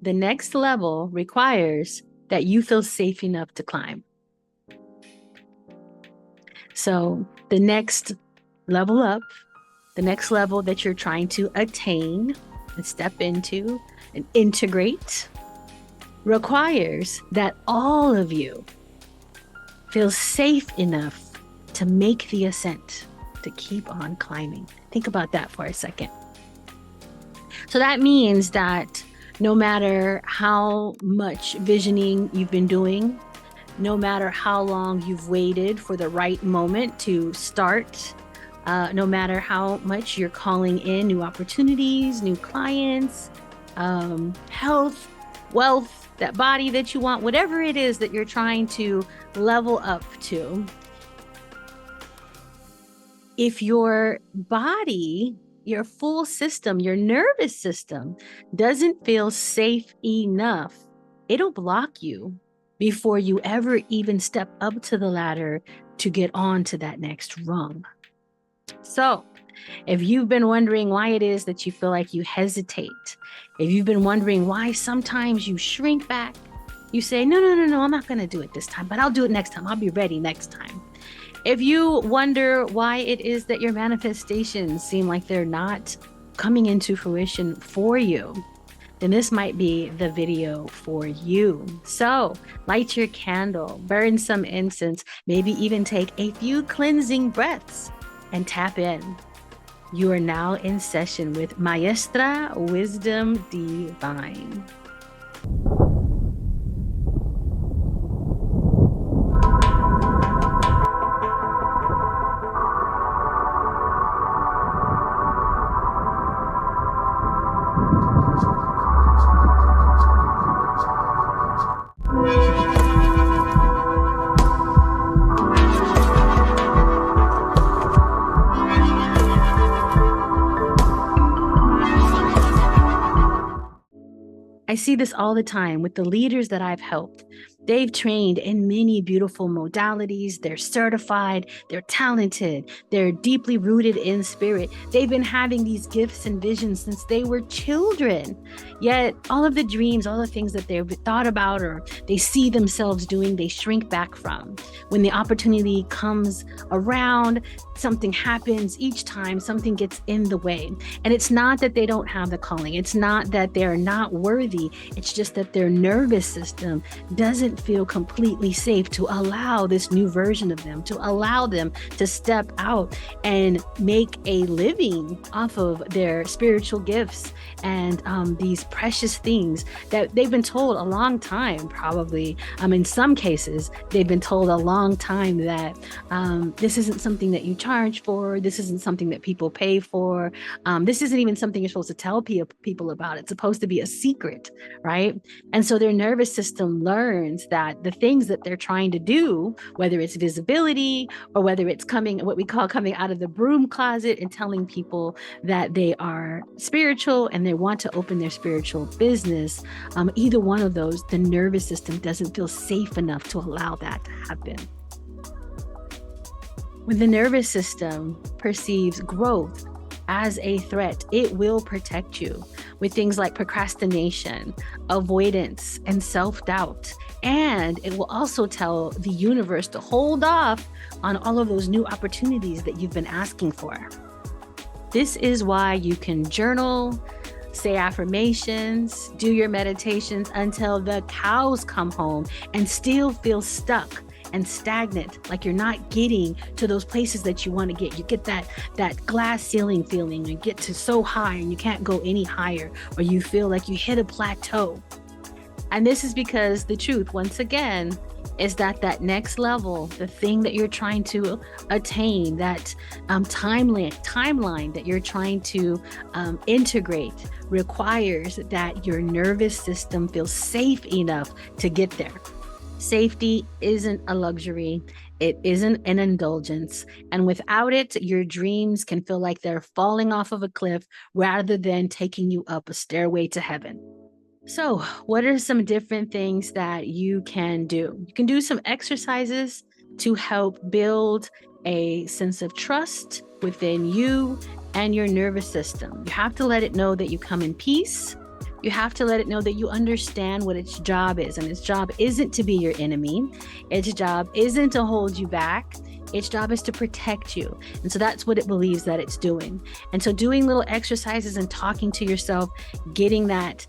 the next level requires that you feel safe enough to climb. So the next level up, the next level that you're trying to attain and step into and integrate requires that all of you feel safe enough to make the ascent, to keep on climbing. Think about that for a second. So that means that no matter how much visioning you've been doing, no matter how long you've waited for the right moment to start, no matter how much you're calling in new opportunities, new clients, health, wealth, that body that you want, whatever it is that you're trying to level up to, if your body, your full system, your nervous system doesn't feel safe enough, it'll block you before you ever even step up to the ladder to get on to that next rung. So if you've been wondering why it is that you feel like you hesitate, if you've been wondering why sometimes you shrink back, you say, no, I'm not going to do it this time, but I'll do it next time. I'll be ready next time. If you wonder why it is that your manifestations seem like they're not coming into fruition for you, then this might be the video for you. So light your candle, burn some incense, maybe even take a few cleansing breaths and tap in. You are now in session with Maestra Wyzdom DVine. I see this all the time with the leaders that I've helped. They've trained in many beautiful modalities. They're certified, they're talented, they're deeply rooted in spirit. They've been having these gifts and visions since they were children. Yet all of the dreams, all the things that they've thought about or they see themselves doing, they shrink back from. When the opportunity comes around, something happens each time, something gets in the way. And it's not that they don't have the calling. It's not that they're not worthy. It's just that their nervous system doesn't feel completely safe to allow this new version of them, to allow them to step out and make a living off of their spiritual gifts and these precious things that they've been told a long time, probably. In some cases, they've been told a long time that this isn't something that you charge for. This isn't something that people pay for. This isn't even something you're supposed to tell people about. It's supposed to be a secret, right? And so their nervous system learns that the things that they're trying to do, whether it's visibility or whether it's what we call coming out of the broom closet and telling people that they are spiritual and they want to open their spiritual business, either one of those, the nervous system doesn't feel safe enough to allow that to happen. When the nervous system perceives growth as a threat, it will protect you with things like procrastination, avoidance, and self-doubt. And it will also tell the universe to hold off on all of those new opportunities that you've been asking for. This is why you can journal, say affirmations, do your meditations until the cows come home and still feel stuck and stagnant, like you're not getting to those places that you want to get. You get that glass ceiling feeling, you get to so high and you can't go any higher, or you feel like you hit a plateau. And this is because the truth, once again, is that next level, the thing that you're trying to attain, that timeline that you're trying to integrate, requires that your nervous system feels safe enough to get there. Safety isn't a luxury. It isn't an indulgence. And without it, your dreams can feel like they're falling off of a cliff rather than taking you up a stairway to heaven. So what are some different things that you can do? You can do some exercises to help build a sense of trust within you and your nervous system. You have to let it know that you come in peace, You have to let it know that you understand what its job is. And its job isn't to be your enemy. Its job isn't to hold you back. Its job is to protect you. And so that's what it believes that it's doing. And so doing little exercises and talking to yourself, getting that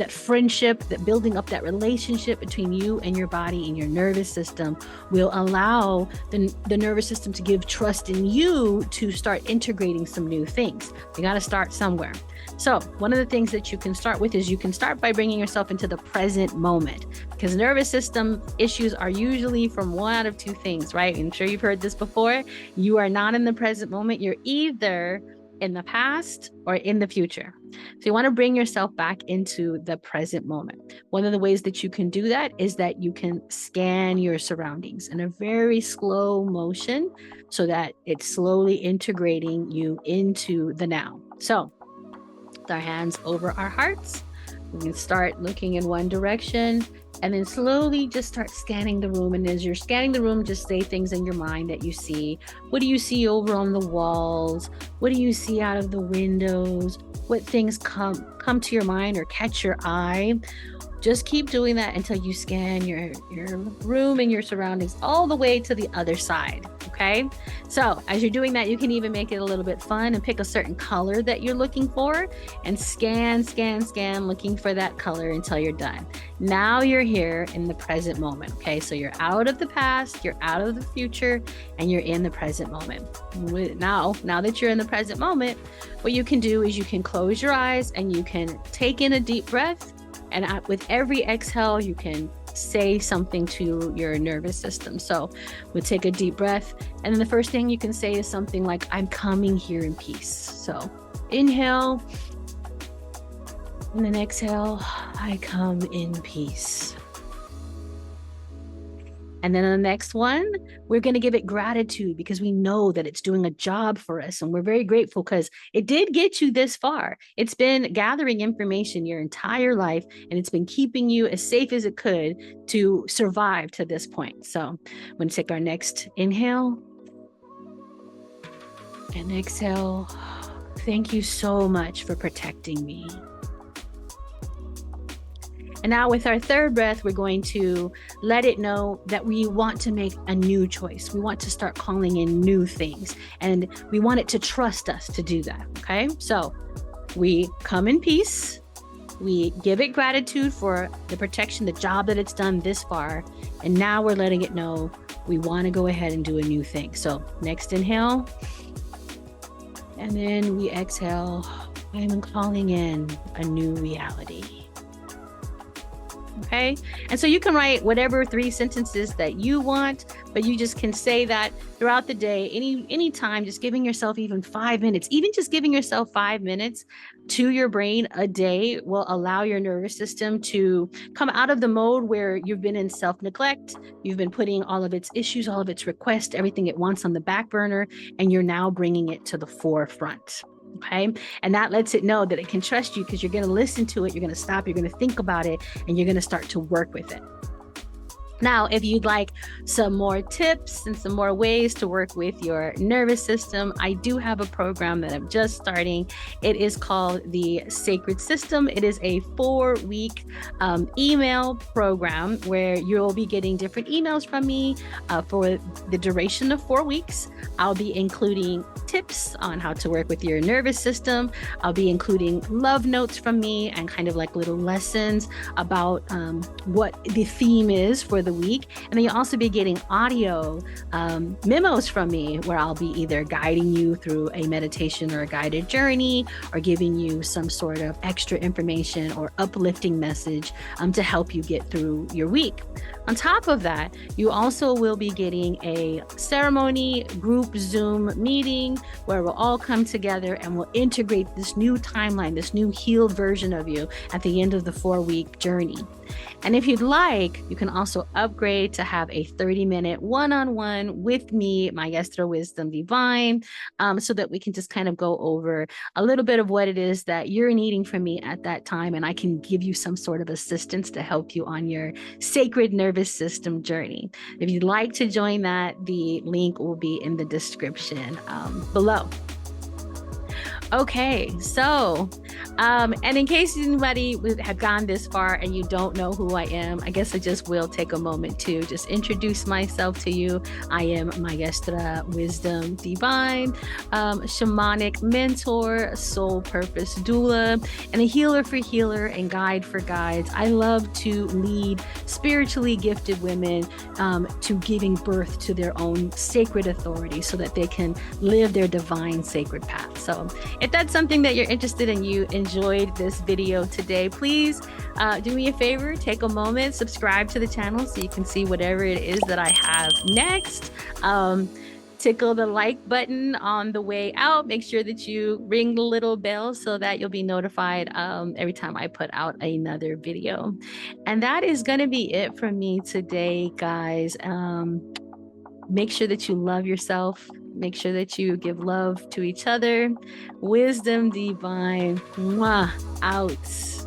friendship, that building up that relationship between you and your body and your nervous system will allow the nervous system to give trust in you to start integrating some new things. You got to start somewhere. So one of the things that you can start with is you can start by bringing yourself into the present moment, because nervous system issues are usually from one out of two things, right? I'm sure you've heard this before. You are not in the present moment. You're either in the past or in the future. So you want to bring yourself back into the present moment. One of the ways that you can do that is that you can scan your surroundings in a very slow motion so that it's slowly integrating you into the now. So with our hands over our hearts, we can start looking in one direction and then slowly just start scanning the room. And as you're scanning the room, just say things in your mind that you see. What do you see over on the walls? What do you see out of the windows? What things come to your mind or catch your eye? Just keep doing that until you scan your room and your surroundings all the way to the other side, okay? So as you're doing that, you can even make it a little bit fun and pick a certain color that you're looking for and scan, looking for that color until you're done. Now you're here in the present moment, okay? So you're out of the past, you're out of the future, and you're in the present moment. Now that you're in the present moment, what you can do is you can close your eyes and you can take in a deep breath. And with every exhale, you can say something to your nervous system. So we'll take a deep breath. And then the first thing you can say is something like, I'm coming here in peace. So inhale. And then exhale, I come in peace. And then on the next one, we're going to give it gratitude because we know that it's doing a job for us. And we're very grateful because it did get you this far. It's been gathering information your entire life, and it's been keeping you as safe as it could to survive to this point. So I'm going to take our next inhale and exhale. Thank you so much for protecting me. And now with our third breath, we're going to let it know that we want to make a new choice. We want to start calling in new things, and we want it to trust us to do that, okay? So we come in peace. We give it gratitude for the protection, the job that it's done this far. And now we're letting it know we want to go ahead and do a new thing. So next inhale. And then we exhale. I'm calling in a new reality. Okay. And so you can write whatever 3 sentences that you want, but you just can say that throughout the day, any time, just giving yourself even 5 minutes, even just giving yourself 5 minutes to your brain a day will allow your nervous system to come out of the mode where you've been in self-neglect. You've been putting all of its issues, all of its requests, everything it wants on the back burner, and you're now bringing it to the forefront. Okay. And that lets it know that it can trust you because you're going to listen to it. You're going to stop. You're going to think about it, and you're going to start to work with it. Now, if you'd like some more tips and some more ways to work with your nervous system, I do have a program that I'm just starting. It is called the Sacred System. It is a 4-week email program where you'll be getting different emails from me for the duration of 4 weeks. I'll be including tips on how to work with your nervous system. I'll be including love notes from me and kind of like little lessons about what the theme is for the week. And then you'll also be getting audio memos from me where I'll be either guiding you through a meditation or a guided journey, or giving you some sort of extra information or uplifting message to help you get through your week. On top of that, you also will be getting a ceremony group Zoom meeting where we'll all come together and we'll integrate this new timeline, this new healed version of you at the end of the 4-week journey. And if you'd like, you can also upgrade to have a 30-minute one-on-one with me, Maestra Wyzdom DVine, so that we can just kind of go over a little bit of what it is that you're needing from me at that time. And I can give you some sort of assistance to help you on your sacred nervous system journey. If you'd like to join that, the link will be in the description below. Okay, so And in case anybody had gone this far and you don't know who I am, I guess I just will take a moment to just introduce myself to you. I am Maestra Wyzdom DVine, shamanic mentor, soul purpose doula, and a healer for healer and guide for guides. I love to lead spiritually gifted women to giving birth to their own sacred authority so that they can live their divine sacred path. So if that's something that you're interested in, you enjoyed this video today, please do me a favor, take a moment, subscribe to the channel so you can see whatever it is that I have next. Tickle the like button on the way out. Make sure that you ring the little bell so that you'll be notified every time I put out another video. And that is going to be it from me today, guys. Make sure that you love yourself. Make sure that you give love to each other. Wyzdom DVine. Mwah. Out.